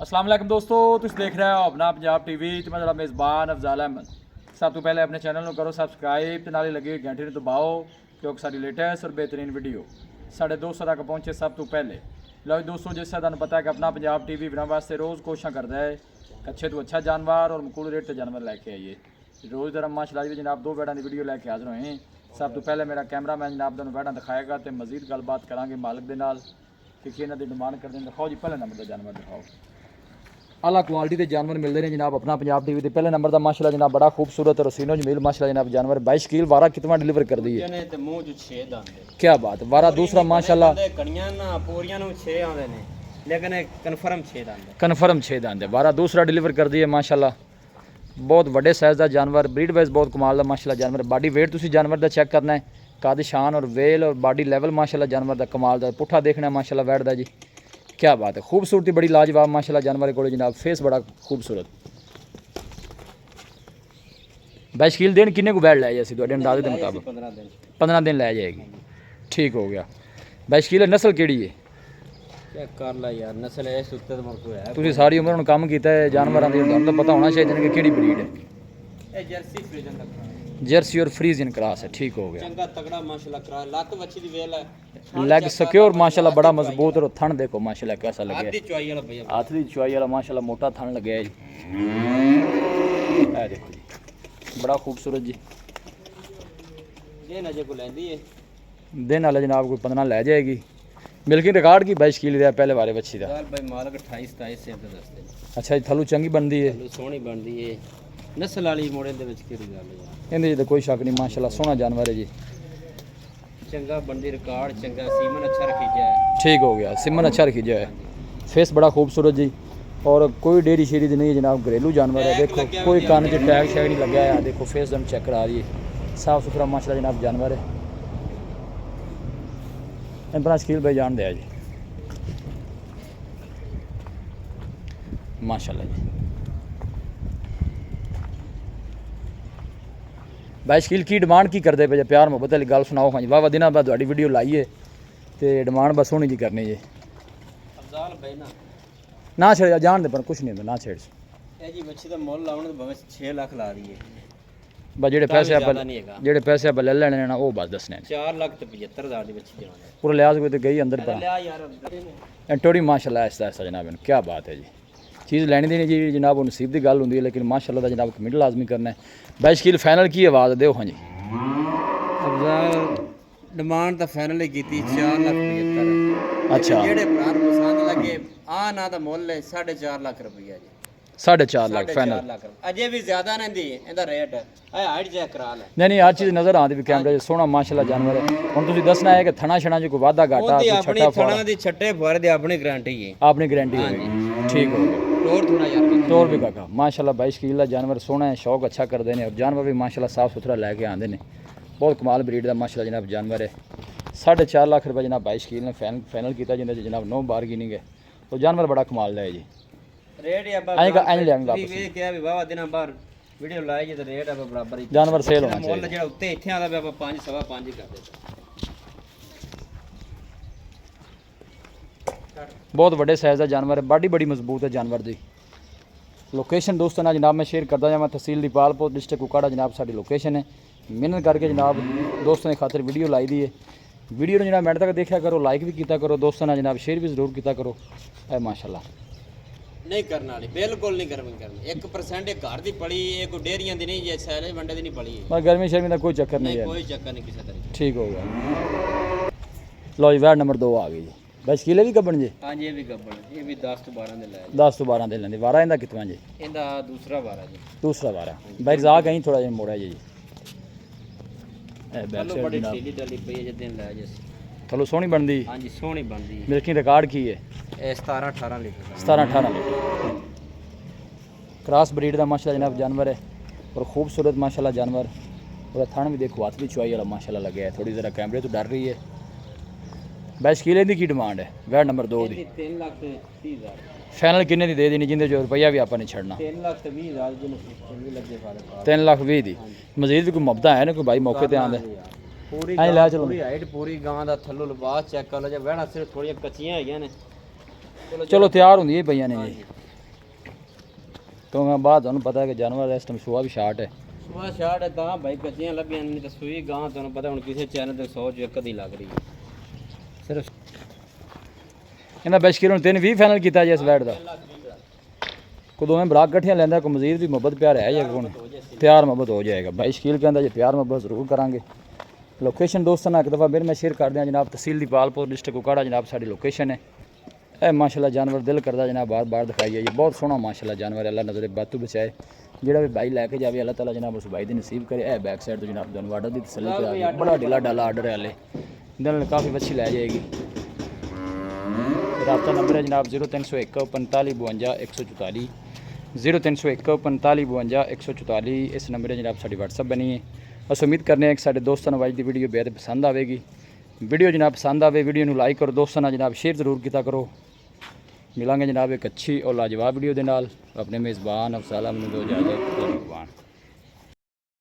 अस्सलाम वालेकुम दोस्तों, तुम देख रहे हो अपना पंजाब टीवी ते मैं जरा मेज़बान अफजाल अहमद। सब तो पहले अपने चैनल को करो सबसक्राइब ते नाले लगे घंटे नूं दबाओ क्योंकि साडी लेटेस्ट और बेहतरीन वीडियो साढ़े दोस्तों तक पहुँचे सब तो पहले। लो जी दोस्तों, जिस तरह तुहानूं पता है कि अपना पंजाब टीवी बनाने वास्ते रोज़ कोशिश करता है अच्छे तो अच्छा जानवर और मकूल रेट से जानवर लैके आइए। रोज़ दर माशाअल्लाह जी जनाब 2 बैडा की वीडियो लैके हाज़र होए। सब तो पहले मेरा कैमरा मैन जनाब तुहानूं बैडा दिखाएगा तो मजीद गलबात करांगे मालिक दे नाल कि इन्हां दी डिमांड करदे ने। दिखाओ जी पहले नंबर का जानवर दिखाओ। आला क्वालिटी के जानवर मिलते हैं जनाब अपना पंजाब टीवी। पहले नंबर का माशाल्लाह जनाब बड़ा खूबसूरत रसीनो जमील माशाल्लाह जनाब जानवर 22 किलो वारा कितना डिलीवर कर दी है। क्या बात है। वारा दूसरा माशाल्लाह कन्फर्म 6 दांत है। वारा दूसरा डिलीवर कर दी है माशाल्लाह। बहुत बड़े साइज़ का जानवर, ब्रीड वाइज बहुत कमाल का माशाल्लाह जानवर। बॉडी वेट तुसी जानवर का चेक करना है, कद शान और वेल और बॉडी लेवल माशाल्लाह जानवर का कमाल का। पुट्ठा देखना है माशाल्लाह बैठ दा जी। क्या बात है। खूबसूरती बड़ी लाजवाब माशाल्लाह जानवर को जनाब। फेस बड़ा खूबसूरत। 22 किलो दिन किन्ने को बैठ लै जाए थोड़े अंदाजे के मुताबिक 15 दिन लै जाएगी। ठीक हो गया। 22 किलो नस्ल केड़ी है? चेक कर ला यार, नस्ल है सुत्ते मरको है। तुसी सारी उम्र हुण काम कीता है जानवरां दी, तुहानूं तो पता होना चाहिए कि केड़ी ब्रीड है। ए जर्सी फ्रीजन दा जर्सी और फ्रीजियन क्रॉस है। ठीक हो गया। चंगा तगड़ा माशाल्लाह करा। लत वच्छी दी वेल है, लेग सिक्योर माशाल्लाह बड़ा मजबूत और थन देखो माशाल्लाह कैसा लगे। हाथ दी चुआई वाला भैया, हाथ दी चुआई वाला माशाल्लाह मोटा थन लगे है जी। ए देखो जी बड़ा खूबसूरत जी। ये नजे को लेंदी है दिन वाले जनाब कोई 15 लै जाएगी। मिल्किंग रिकॉर्ड की 22 किलो पहले बारे बच्ची का। यार भाई मालक 28 27 से दसते। अच्छा जी थलू चंगी बनती है, चलो सोहनी बनदी है। नस्ल वाली मोड़े दे विच केड़ी गल है यार। इहदे तो कोई शक नहीं माशाल्लाह सोहना जानवर है जी। चंगा बनदी रिकॉर्ड चंगा सीमन अच्छा रखी जाए। ठीक हो गया। सिमन अच्छा रखी जाए। फेस बड़ा खूबसूरत जी और कोई डेरी शेरी नहीं है जनाब। घरेलू जानवर है। देखो कोई कान च टैग शैग नहीं लगा है। देखो फेस दम चेक करा रही है। साफ सुथरा माशाल्लाह जनाब जानवर है। अपना शकील भाई जान दिया जी माशाल्लाह जी। 22 किलो की डिमांड की करते पे? प्यार मुहब्बत वाली गल सुनाओ। हाँ जी वाह वाह दिनों बाद तुहाडी वीडियो लाई है तो डिमांड बस होनी जी करनी जी। अफजाल भाई ना छेड़ जान दे पर कुछ नहीं होंदा ना छेड़। ए जी बच्ची दा मुੱਲ लाउण ते भाਵੇਂ 6 ਲੱਖ ਲਾ ਦਈਏ बस जेडे पैसे आप ले लेने ना वो बस दसने 4,75,000 ਦੀ ਬੱਚੀ ਦੇਵਾਂਗੇ। पूरा लिहाज कोई तो गई अंदर पर ਲਿਆ ਯਾਰ एंटोरी माशाल्लाह ऐसा ऐसा जनाब। क्या बात है जी। चीज़ लैनी देनी जी जनाब वो नसीब की गल होंदी है लेकिन माशाल्लाह दा जनाब कमिट लाजमी करना है। 22 किलो फाइनल की आवाज़ दो। हाँ जी अफजाल डिमांड ਤਾਂ ਫਾਈਨਲ ਹੀ ਕੀਤੀ 4,75,000। अच्छा ਜਿਹੜੇ ਭਰਾ ਨੂੰ ਪਸੰਦ ਲੱਗੇ ਆ ਨਾ ਦਾ ਮੁੱਲ ਹੈ 4.5 ਲੱਖ ਰੁਪਈਆ ਜੀ। 4.5 लाख 4.5 फाइनल। ਲੱਖ ਅਜੇ ਵੀ ਜ਼ਿਆਦਾ ਨਹੀਂ ਦੀ ਇਹਦਾ ਰੇਟ ਹੈ। ਇਹ ਹਾਈਟ ਚੈੱਕ ਕਰਾ ਲੈ। नहीं हर चीज़ नज़र आती भी कैमरे सोहना माशाल्लाह जानवर है। हम तुम दसना है कि थना छना जो कोई वाधा घाटा ਉਹਦੀ कोई ਆਪਣੀ छट्टा ਥਣਾ फुआरा ਦੀ ਛੱਟੇ ਫੁਆਰੇ ਦੀ ਆਪਣੀ ਗਾਰੰਟੀ ਹੈ। आपनी गारंटी होगी। ठीक हो गया। ਟੋਰ ਥੋੜਾ ਯਾਰ तौर भी काका माशाल्लाह 22 किलो का जानवर सोहना है। शौक अच्छा करते हैं और जानवर भी माशाल्लाह साफ सुथरा लैके आते हैं। बहुत कमाल ब्रीड का माशाल्लाह जनाब जानवर है। 4.5 लाख रुपये जनाब 22 किलो ने फाइनल किया जिंदा जनाब नो बारगेनिंग है। तो जानवर बड़ा कमाल का है जी। रेट या भी ਕਿਹਾ ਵੀ ਵਾਵਾ ਦਿਨਾਂ ਬਾਅਦ ਵੀਡੀਓ ਲਾਈ ਜੇ ਤੇ ਰੇਟ ਆ ਬਰਾਬਰ ਹੀ जानवर सेल होना ਮੁੱਲ चाहिए। ਜਿਹੜਾ ਉੱਤੇ ਇੱਥੇ ਆਉਂਦਾ ਪਿਆ ਆਪਾਂ 5 ਸਵਾ 5 ਹੀ ਕਰ ਦਿੱਤਾ। बहुत बड़े साइज़ का जानवर है। बॉडी बड़ी मजबूत है जानवर की। लोकेशन दोस्तों ना जनाब मैं शेयर करता जावा तहसील दीपालपुर डिस्ट्रिक्ट कुकाड़ा जनाब साड़ी लोकेशन है। मेहनत करके जनाब दोस्तों की खातिर वीडियो लाई दी है। वीडियो ने जनाब मिनट तक देखा करो, लाइक भी किया करो दोस्तों ना जनाब शेयर भी जरूर किया करो। है माशाल्लाह नहीं करने वाली बिल्कुल नहीं करनी 1% घर की पड़ी ये कोई डेयरियां दी नहीं जे सैले वंडे दी नहीं पड़ी पर गर्मी शर्मी का कोई चक्कर नहीं नहीं है। कोई चक्कर नहीं किसी तरह। ठीक हो गया। लो जी वैड नंबर 2 आ गई जी। 22 किलो भी कब्बन जी। हाँ जी ये भी गब्बड़ ये भी 10 to 12 दे लाए 10 तो 12 दे लेंगे। वारा इंदा कितना जी? इंदा दूसरा वारा जी। दूसरा वारा भाई जा कहीं थोड़ा जिहा मोड़ा जी। ए बैक चलो साइड बड़ी जनाब ढीली डली पई है जे दिन लाए जैसे। थलो सोहनी बनदी। हाँ जी सोहनी बनदी है। मिल्किंग रिकॉर्ड की है ये 17 18 लीटर 17-18 लीटर। क्रॉस ब्रीड का माशाल्लाह जनाब जानवर है और खूबसूरत माशाल्लाह जानवर। और थान भी देखो हाथ भी चुआई वाला माशाल्लाह लगे है। थोड़ी ज़रा कैमरे तो डर रही है। 22 किलो की डिमांड है वैड नंबर 2 की। 3,30,000 फाइनल किन्ने दी दे देनी जिंदे जो रुपया भी आपा नहीं छड़ना? 3,20,000 जिन्हें लगे फारे 3,20,000 दी। मजीद भी कोई मुबदा है ना कोई भाई मौके ते आंदे पूरी हाँ लै चलो पूरी हाइट पूरी गां दा थल्लो लिबास चेक कर लो जे वहना सिर्फ थोड़ियां कच्चियां हैगियां ने। चलो तैयार होंदी है पईयां ने जी। ਕਿਉਂਕਿ ਬਾਅਦ ਤੁਹਾਨੂੰ ਪਤਾ ਹੈ ਕਿ ਜਾਨਵਰ ਦਾ ਇਸ ਟਾਈਮ ਸੂਆ ਵੀ ਸ਼ਾਰਟ ਹੈ। ਸੁਆ ਸ਼ਾਟ ਹੈ ਤਾਂ ਭਾਈ ਕੱਚੀਆਂ ਲੱਭੀਆਂ ਨਹੀਂ ਤਾਂ ਸੂਈ ਗਾਂ ਤੁਹਾਨੂੰ ਪਤਾ ਹੁਣ ਕਿਸੇ ਚੈਨਲ ਤੇ 100 ਚ ਇੱਕ ਦੀ ਲੱਗ ਰਹੀ ਹੈ ਸਿਰਫ ਇਹਨਾਂ ਬਸ਼ਕੀਰ ਨੂੰ 320 ਫਾਈਨਲ ਕੀਤਾ ਜੀ ਇਸ ਵੈਟ ਦਾ। ਕੋ ਦੋਵੇਂ ਬਰਾਕ ਇਕੱਠੀਆਂ ਲੈਂਦਾ ਕੋਈ ਮਜ਼ੀਦ ਵੀ ਮੁਹੱਬਤ ਪਿਆਰ ਹੈ ਜਾਂ ਕੋਣ ਪਿਆਰ ਮੁਹੱਬਤ ਹੋ ਜਾਏਗਾ। ਭਾਈ ਸ਼ਕੀਲ ਕਹਿੰਦਾ ਜੀ ਪਿਆਰ ਮੁਹੱਬਤ ਜ਼ਰੂਰ ਕਰਾਂਗੇ। ਲੋਕੇਸ਼ਨ ਦੋਸਤਾਂ ਨਾਲ ਇੱਕ ਦਫਾ ਮੇਰੇ ਮੈਂ ਸ਼ੇਅਰ ਕਰ ਦਿਆਂ ਜਨਾਬ, ਤਹਿਸੀਲ ਦੀਪਾਲਪੁਰ ਡਿਸਟ੍ਰਿਕਟ ਕੁਕਾੜਾ ਜਨਾਬ ਸਾਡੀ ਲੋਕੇਸ਼ਨ ਹੈ। ਇਹ ਮਾਸ਼ਾਅੱਲਾ ਜਾਨਵਰ ਦਿਲ ਕਰਦਾ ਜਨਾਬ ਬਾਰ ਦਿਖਾਈਏ ਜੀ, ਬਹੁਤ ਸੋਹਣਾ ਮਾਸ਼ਾਅੱਲਾ ਜਾਨਵਰ, ਅੱਲਾ ਨਜ਼ਰੇ ਬਾਤੂ ਬਚਾਏ। ਜਿਹੜਾ ਵੀ ਭਾਈ ਲੈ ਕੇ ਜਾਵੇ ਅੱਲਾਹ ਤਾਲਾ ਜਨਾਬ ਉਸ ਭਾਈ ਦੀ ਨਸੀਬ ਕਰੇ। ਇਹ ਬੈਕ ਸਾਈਡ ਤੋਂ ਜਨਾਬ ਤੁਹਾਨੂੰ ਆਰਡਰ ਦੀ ਤਸੱਲੀ ਕਰਾ ਦਿਓ, ਬੜਾ ਢਿੱਲਾ ਡਾਲਾ ਆਰਡਰ ਹੈ ਹਲੇ, ਦਿਲ ਕਾਫੀ ਵੱਛੀ ਲੈ ਜਾਏਗੀ। ਰਾਬਤਾ ਨੰਬਰ ਹੈ ਜਨਾਬ 0301 45 52 144 0301 45 52 144। ਇਸ ਨੰਬਰ 'ਤੇ ਜਨਾਬ ਸਾਡੀ WhatsApp ਬਣੀ ਹੈ। ਅਸੀਂ ਉਮੀਦ ਕਰਨੇ ਹਾਂ ਕਿ ਸਾਡੇ ਦੋਸਤਾਂ ਨੂੰ ਅੱਜ ਦੀ ਵੀਡੀਓ ਬੇहद ਪਸੰਦ ਆਵੇਗੀ। ਵੀਡੀਓ ਜਨਾਬ ਪਸੰਦ ਆਵੇ ਵੀਡੀਓ ਨੂੰ ਲਾਈਕ ਕਰੋ, ਦੋਸਤਾਂ ਨਾਲ ਜਨਾਬ ਸ਼ੇਅਰ ਜ਼ਰੂਰ ਕੀਤਾ ਕਰੋ। ਮਿਲਾਂਗੇ ਜਨਾਬ ਇੱਕ ਅੱਛੀ ਔਰ ਲਾਜਵਾਬ ਵੀਡੀਓ ਦੇ ਨਾਲ। ਆਪਣੇ ਮੇਜ਼ਬਾਨ ਅਫਜ਼ਾਲ ਅਹਿਮਦ ਨੂੰ ਦਿਓ ਇਜਾਜ਼ਤ।